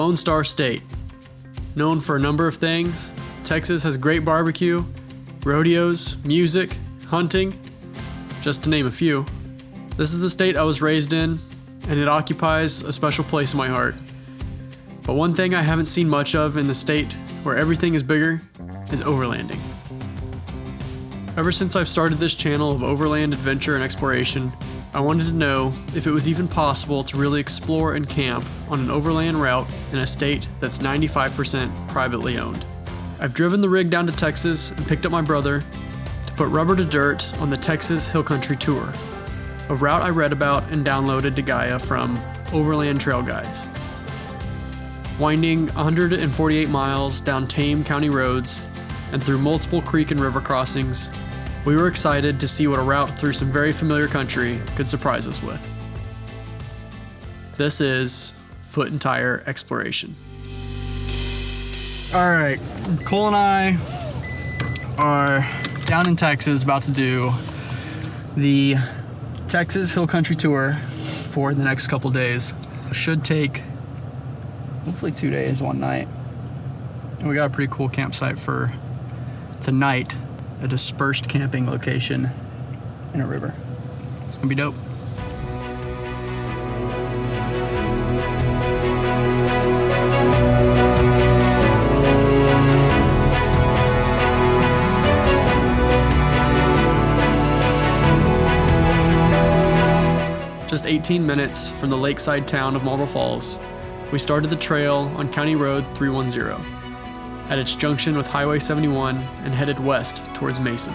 Lone Star State. Known for a number of things, Texas has great barbecue, rodeos, music, hunting, just to name a few. This is the state I was raised in, and it occupies a special place in my heart. But one thing I haven't seen much of in the state where everything is bigger is overlanding. Ever since I've started this channel of overland adventure and exploration, I wanted to know if it was even possible to really explore and camp on an overland route in a state that's 95% privately owned. I've driven the rig down to Texas and picked up my brother to put rubber to dirt on the Texas Hill Country Tour, a route I read about and downloaded to Gaia from Overland Trail Guides. Winding 148 miles down tame county roads and through multiple creek and river crossings, we were excited to see what a route through some very familiar country could surprise us with. This is Foot and Tire Exploration. All right, Cole and I are down in Texas about to do the Texas Hill Country Tour for the next couple days. Should take hopefully 2 days, 1 night. And we got a pretty cool campsite for tonight, a dispersed camping location in a river. It's gonna be dope. Just 18 minutes from the lakeside town of Marble Falls, we started the trail on County Road 310 at its junction with Highway 71 and headed west towards Mason.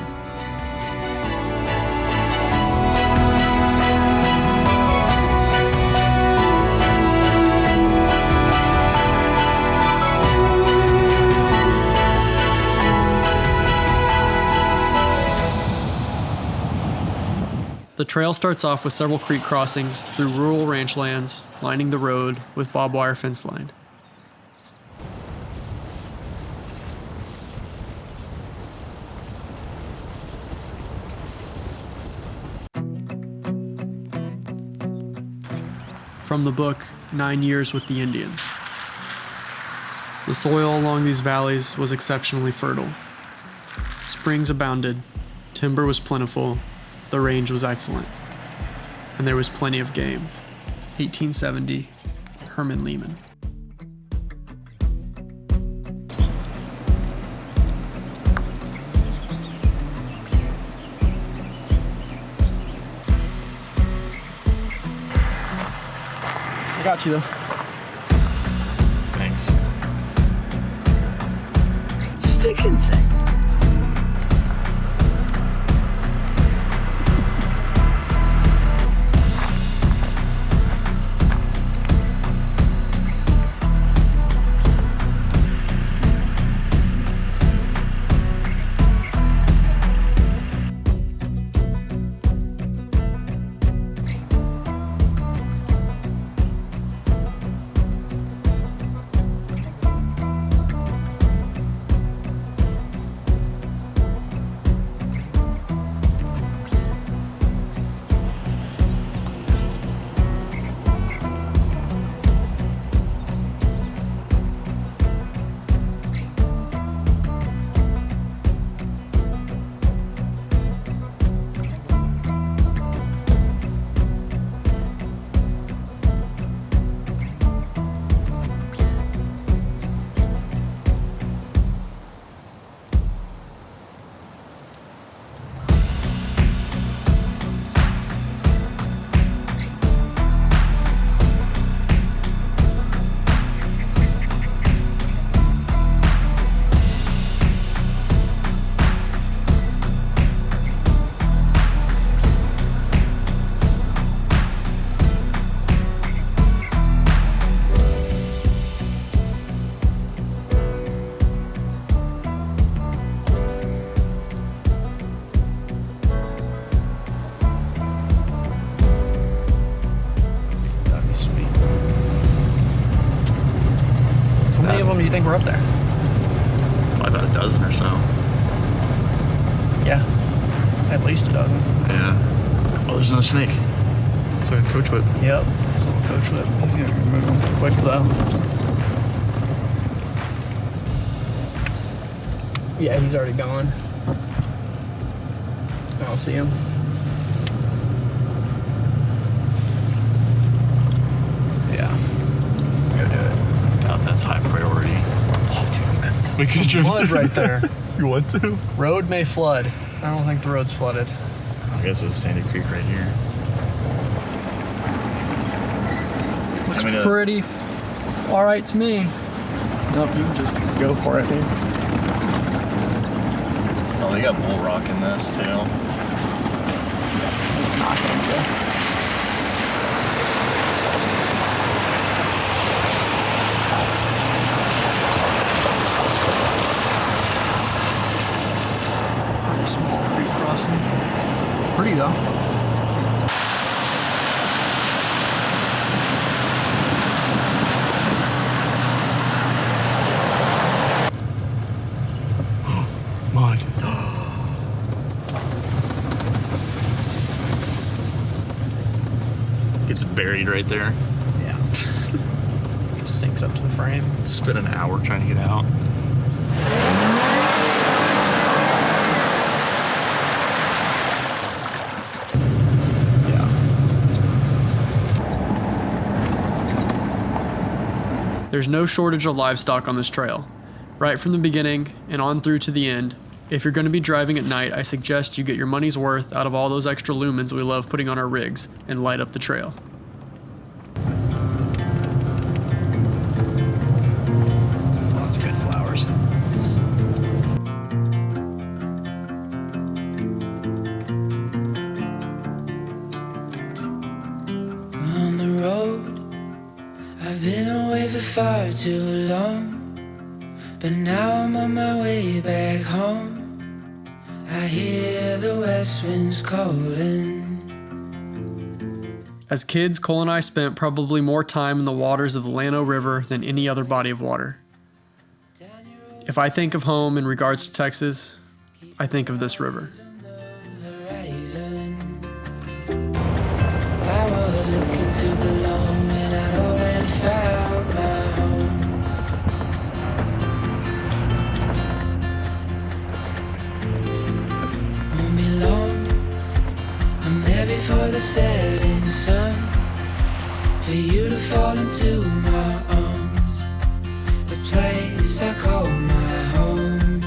The trail starts off with several creek crossings through rural ranch lands, lining the road with barbed wire fence line. From the book, 9 Years with the Indians. The soil along these valleys was exceptionally fertile. Springs abounded, timber was plentiful, the range was excellent, and there was plenty of game. 1870, Herman Lehman. I got you though. Thanks. Stick insect. Do you think we're up there? Probably about a dozen or so. Yeah, at least a dozen. Yeah. Oh, there's another snake. It's like a coach whip. Yep, it's a little coach whip. He's gonna remove him quick though. Yeah, he's already gone. I don't see him. Yeah. Go do it. Doubt that's high priority. Oh, dude. We could drive Flood right there. You want to? Road may flood. I don't think the road's flooded. I guess it's Sandy Creek right here. Looks pretty all right to me. Nope, you can just go for it, dude. Oh, they got bull rock in this too. It's not gonna go. Small creek crossing. Pretty though. Mud. Gets buried right there. Yeah. Just sinks up to the frame. Spent an hour trying to get out. There's no shortage of livestock on this trail. Right from the beginning and on through to the end, if you're going to be driving at night, I suggest you get your money's worth out of all those extra lumens we love putting on our rigs and light up the trail. Lots of good flowers. On the road, I've been away for far too long, but now I'm on my way back home. I hear the west winds calling. As kids, Cole and I spent probably more time in the waters of the Llano River than any other body of water. If I think of home in regards to Texas, I think of this river. I was looking to belong and I'd already found my home. Won't be long, I'm there before the setting sun, for you to fall into my arms, the place I call my home.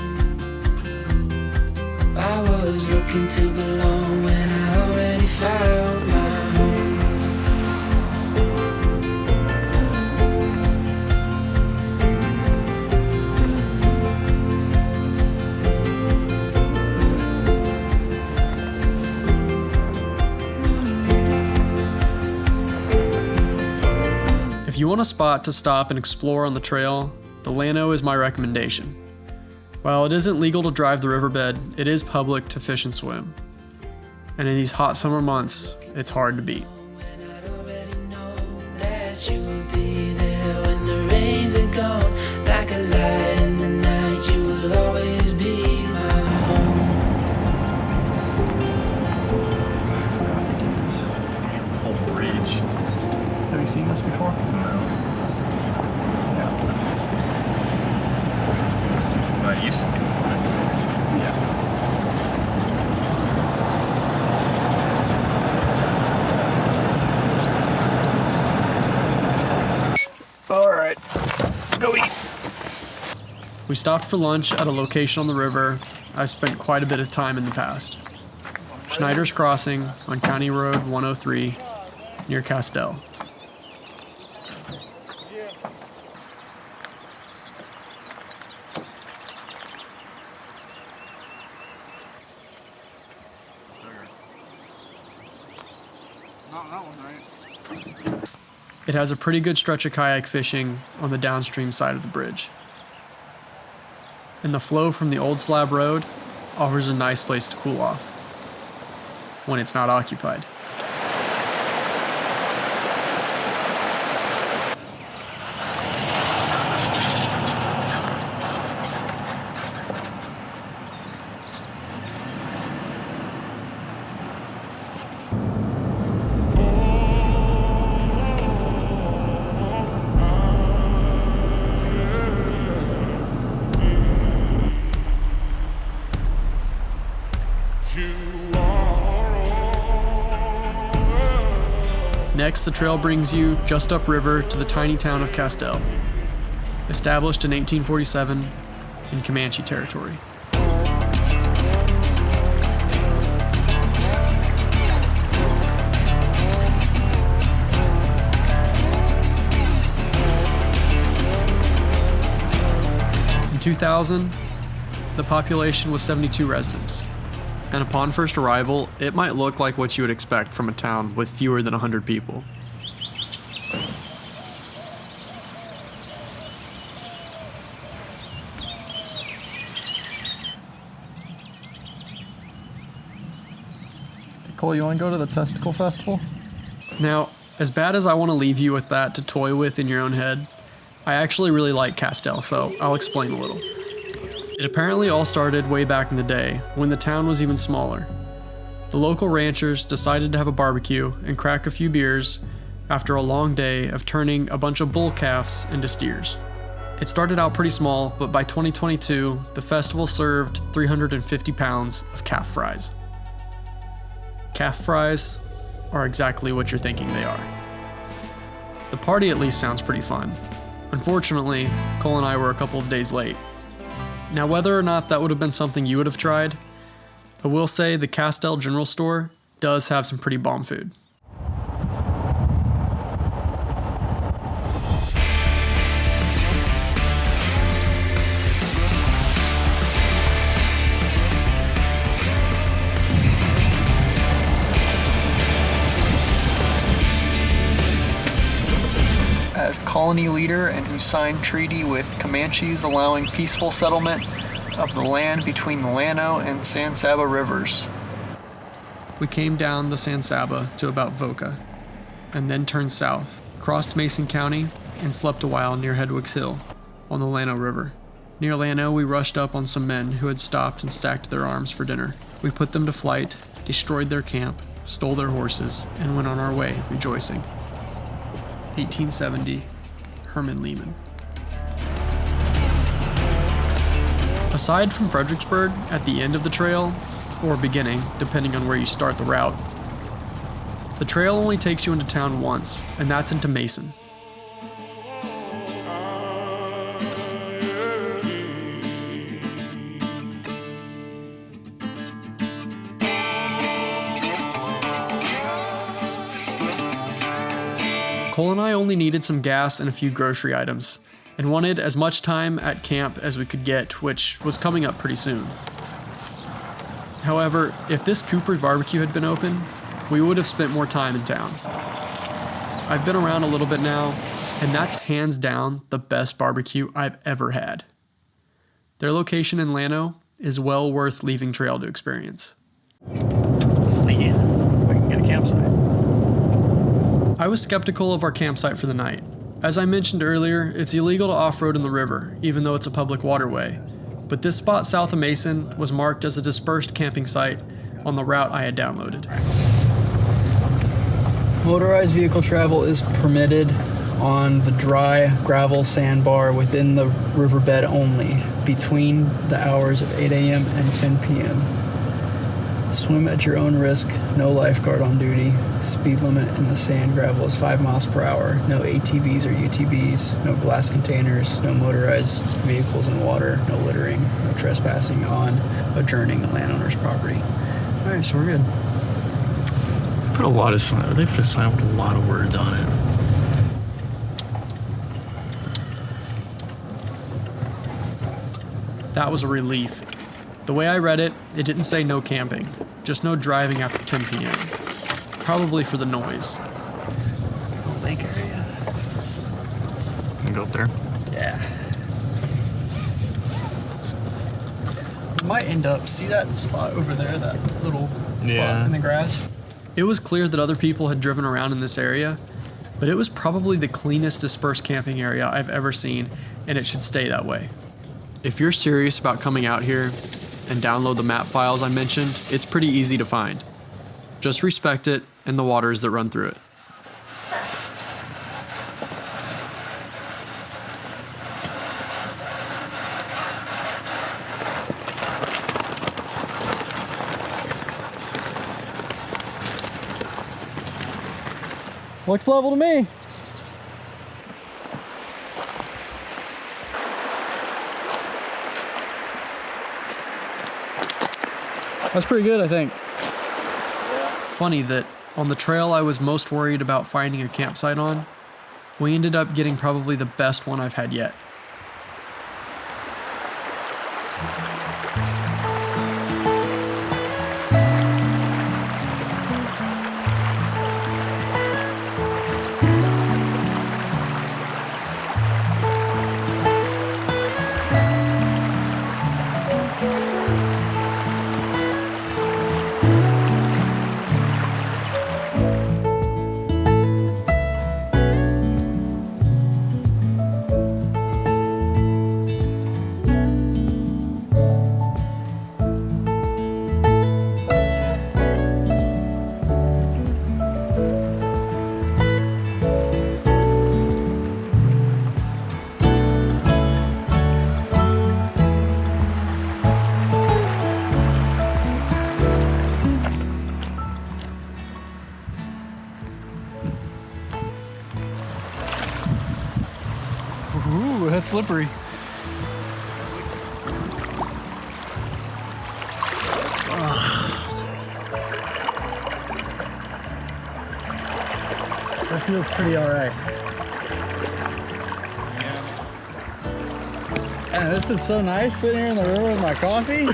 I was looking to belong when I already found my home. If you want a spot to stop and explore on the trail, the Llano is my recommendation. While it isn't legal to drive the riverbed, it is public to fish and swim. And in these hot summer months, it's hard to beat. When I'd already known that you would be there when the rains are gone, like a light in the night, you will always be my home. Whole bridge. Have you seen this before? I used to be this line. Yeah. All right, let's go eat. We stopped for lunch at a location on the river I've spent quite a bit of time in the past. Schneider's Crossing on County Road 103 near Castell. It has a pretty good stretch of kayak fishing on the downstream side of the bridge. And the flow from the old slab road offers a nice place to cool off when it's not occupied. Next, the trail brings you just upriver to the tiny town of Castell, established in 1847 in Comanche territory. In 2000, the population was 72 residents, and upon first arrival, it might look like what you would expect from a town with fewer than 100 people. Cole, you want to go to the Testicle Festival? Now, as bad as I want to leave you with that to toy with in your own head, I actually really like Castell, so I'll explain a little. It apparently all started way back in the day, when the town was even smaller. The local ranchers decided to have a barbecue and crack a few beers after a long day of turning a bunch of bull calves into steers. It started out pretty small, but by 2022, the festival served 350 pounds of calf fries. Calf fries are exactly what you're thinking they are. The party at least sounds pretty fun. Unfortunately, Cole and I were a couple of days late. Now, whether or not that would have been something you would have tried, I will say the Castell General Store does have some pretty bomb food. As colony leader and who signed treaty with Comanches allowing peaceful settlement of the land between the Llano and San Saba rivers. We came down the San Saba to about Voca, and then turned south, crossed Mason County, and slept a while near Hedwig's Hill on the Llano River. Near Llano, we rushed up on some men who had stopped and stacked their arms for dinner. We put them to flight, destroyed their camp, stole their horses, and went on our way, rejoicing. 1870, Herman Lehman. Aside from Fredericksburg, at the end of the trail, or beginning, depending on where you start the route, the trail only takes you into town once, and that's into Mason. Cole and I only needed some gas and a few grocery items, and wanted as much time at camp as we could get, which was coming up pretty soon. However, if this Cooper's barbecue had been open, we would have spent more time in town. I've been around a little bit now, and that's hands down the best barbecue I've ever had. Their location in Llano is well worth leaving trail to experience. Hopefully, we can get a campsite. I was skeptical of our campsite for the night. As I mentioned earlier, it's illegal to off-road in the river, even though it's a public waterway. But this spot south of Mason was marked as a dispersed camping site on the route I had downloaded. Motorized vehicle travel is permitted on the dry gravel sandbar within the riverbed only, between the hours of 8 a.m. and 10 p.m. Swim at your own risk, no lifeguard on duty. Speed limit in the sand gravel is 5 miles per hour. No ATVs or UTVs, no glass containers, no motorized vehicles in water, no littering, no trespassing on adjourning a landowner's property. All right, so we're good. They put a sign with a lot of words on it. That was a relief. The way I read it, it didn't say no camping, just no driving after 10 p.m. Probably for the noise. Lake area. Can go up there. Yeah. We might end up, see that spot over there, that little spot in the grass? It was clear that other people had driven around in this area, but it was probably the cleanest dispersed camping area I've ever seen, and it should stay that way. If you're serious about coming out here and download the map files I mentioned, it's pretty easy to find. Just respect it and the waters that run through it. Looks level to me. That's pretty good, I think. Funny that on the trail I was most worried about finding a campsite on, we ended up getting probably the best one I've had yet. Ooh, that's slippery. That feels pretty alright. Yeah, this is so nice sitting here in the river with my coffee.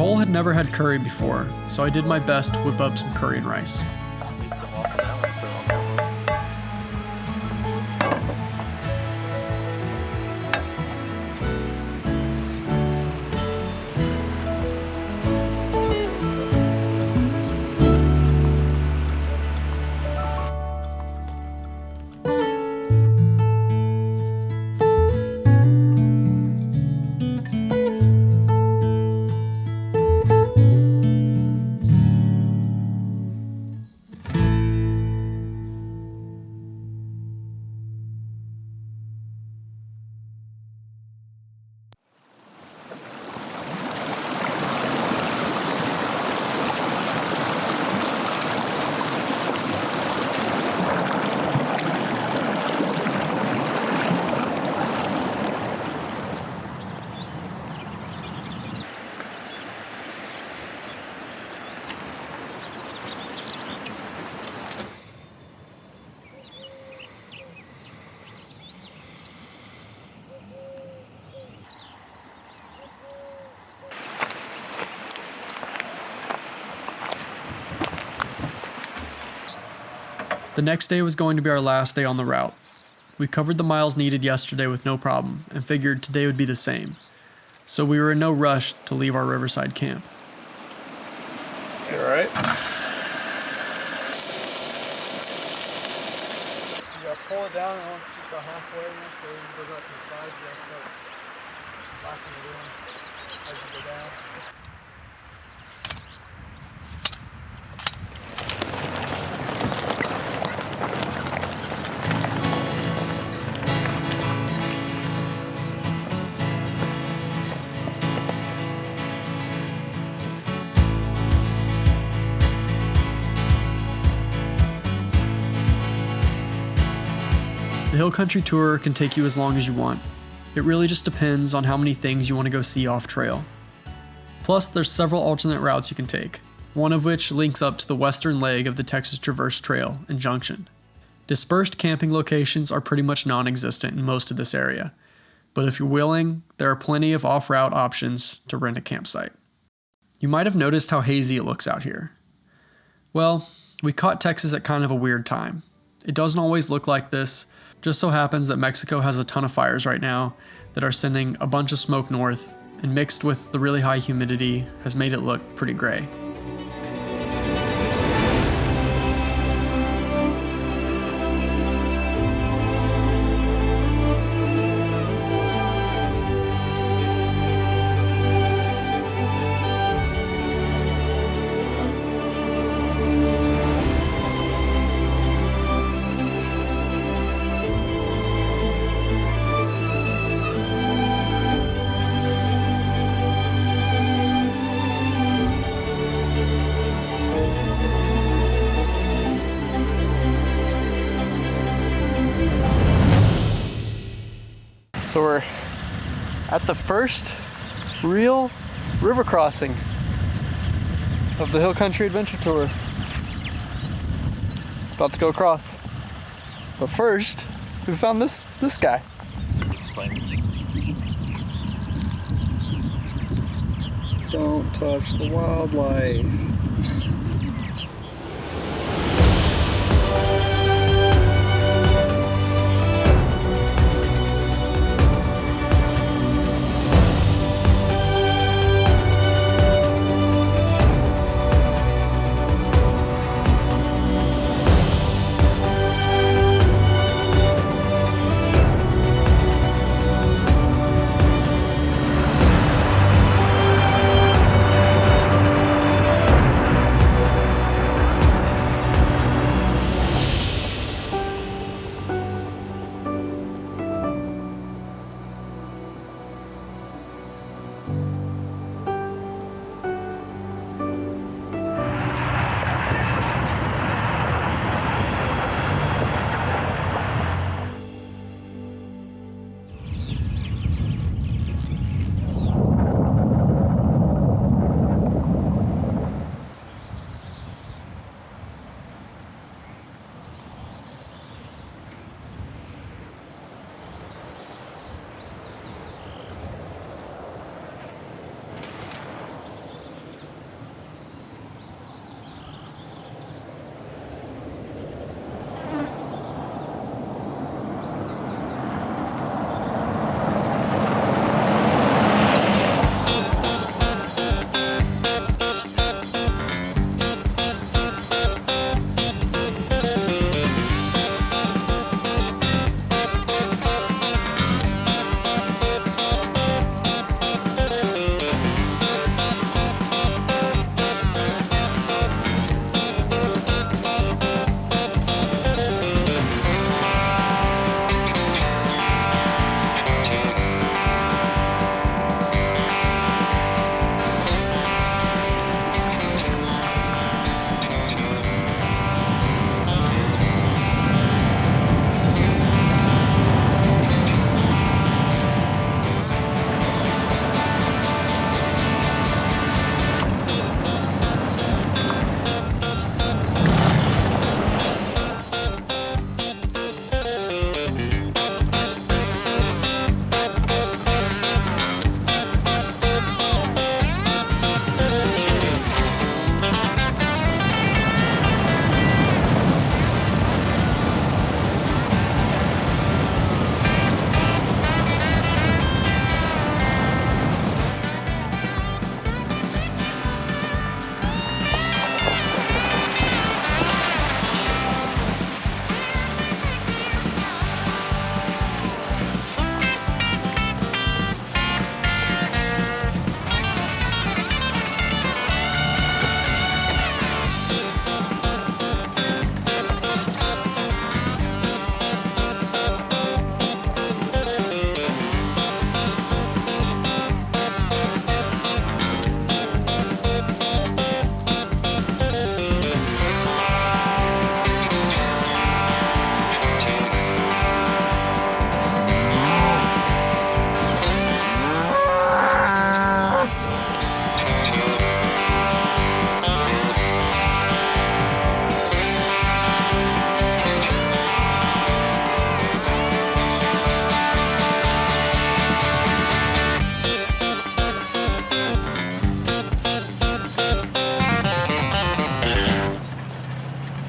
Cole had never had curry before, so I did my best to whip up some curry and rice. The next day was going to be our last day on the route. We covered the miles needed yesterday with no problem and figured today would be the same. So we were in no rush to leave our riverside camp. You alright? You gotta pull it down and once you get about halfway, so you go out to the side, you gotta start slacking it in as you go down. The Hill Country Tour can take you as long as you want. It really just depends on how many things you want to go see off trail. Plus, there's several alternate routes you can take. one of which links up to the western leg of the Texas Traverse Trail in Junction. Dispersed camping locations are pretty much non-existent in most of this area, but if you're willing, there are plenty of off-route options to rent a campsite. You might have noticed how hazy it looks out here. Well, we caught Texas at kind of a weird time. It doesn't always look like this. Just so happens that Mexico has a ton of fires right now that are sending a bunch of smoke north, and mixed with the really high humidity has made it look pretty gray. So we're at the first real river crossing of the Hill Country Adventure Tour. About to go across. But first, we found this guy. Don't touch the wildlife.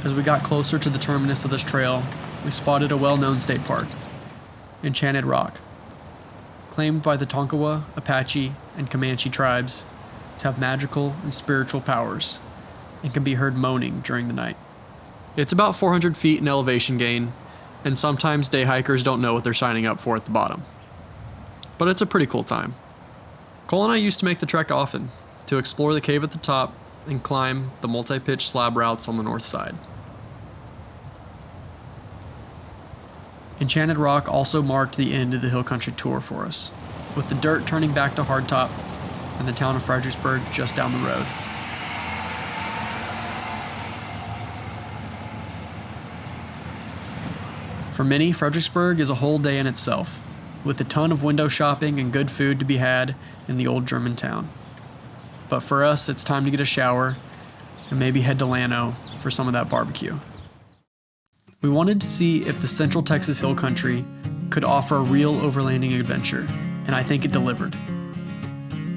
As we got closer to the terminus of this trail, we spotted a well-known state park, Enchanted Rock, claimed by the Tonkawa, Apache, and Comanche tribes to have magical and spiritual powers, and can be heard moaning during the night. It's about 400 feet in elevation gain, and sometimes day hikers don't know what they're signing up for at the bottom. But it's a pretty cool time. Cole and I used to make the trek often, to explore the cave at the top and climb the multi-pitch slab routes on the north side. Enchanted Rock also marked the end of the hill country tour for us, with the dirt turning back to hardtop and the town of Fredericksburg just down the road. For many, Fredericksburg is a whole day in itself, with a ton of window shopping and good food to be had in the old German town. But for us, it's time to get a shower and maybe head to Llano for some of that barbecue. We wanted to see if the Central Texas Hill Country could offer a real overlanding adventure, and I think it delivered.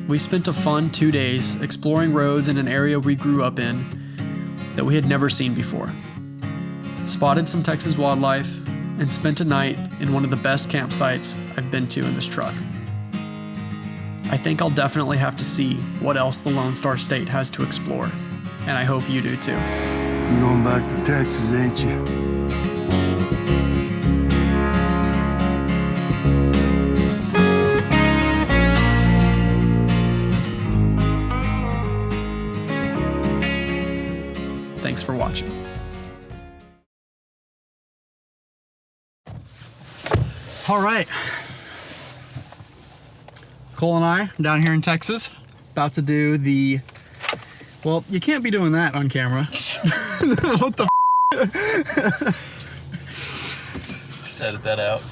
We spent a fun 2 days exploring roads in an area we grew up in that we had never seen before, spotted some Texas wildlife, and spent a night in one of the best campsites I've been to in this truck. I think I'll definitely have to see what else the Lone Star State has to explore, and I hope you do too. You're going back to Texas, ain't you? Thanks for watching. All right. Cole and I down here in Texas, about to do the, well, you can't be doing that on camera. What the Just edit that out.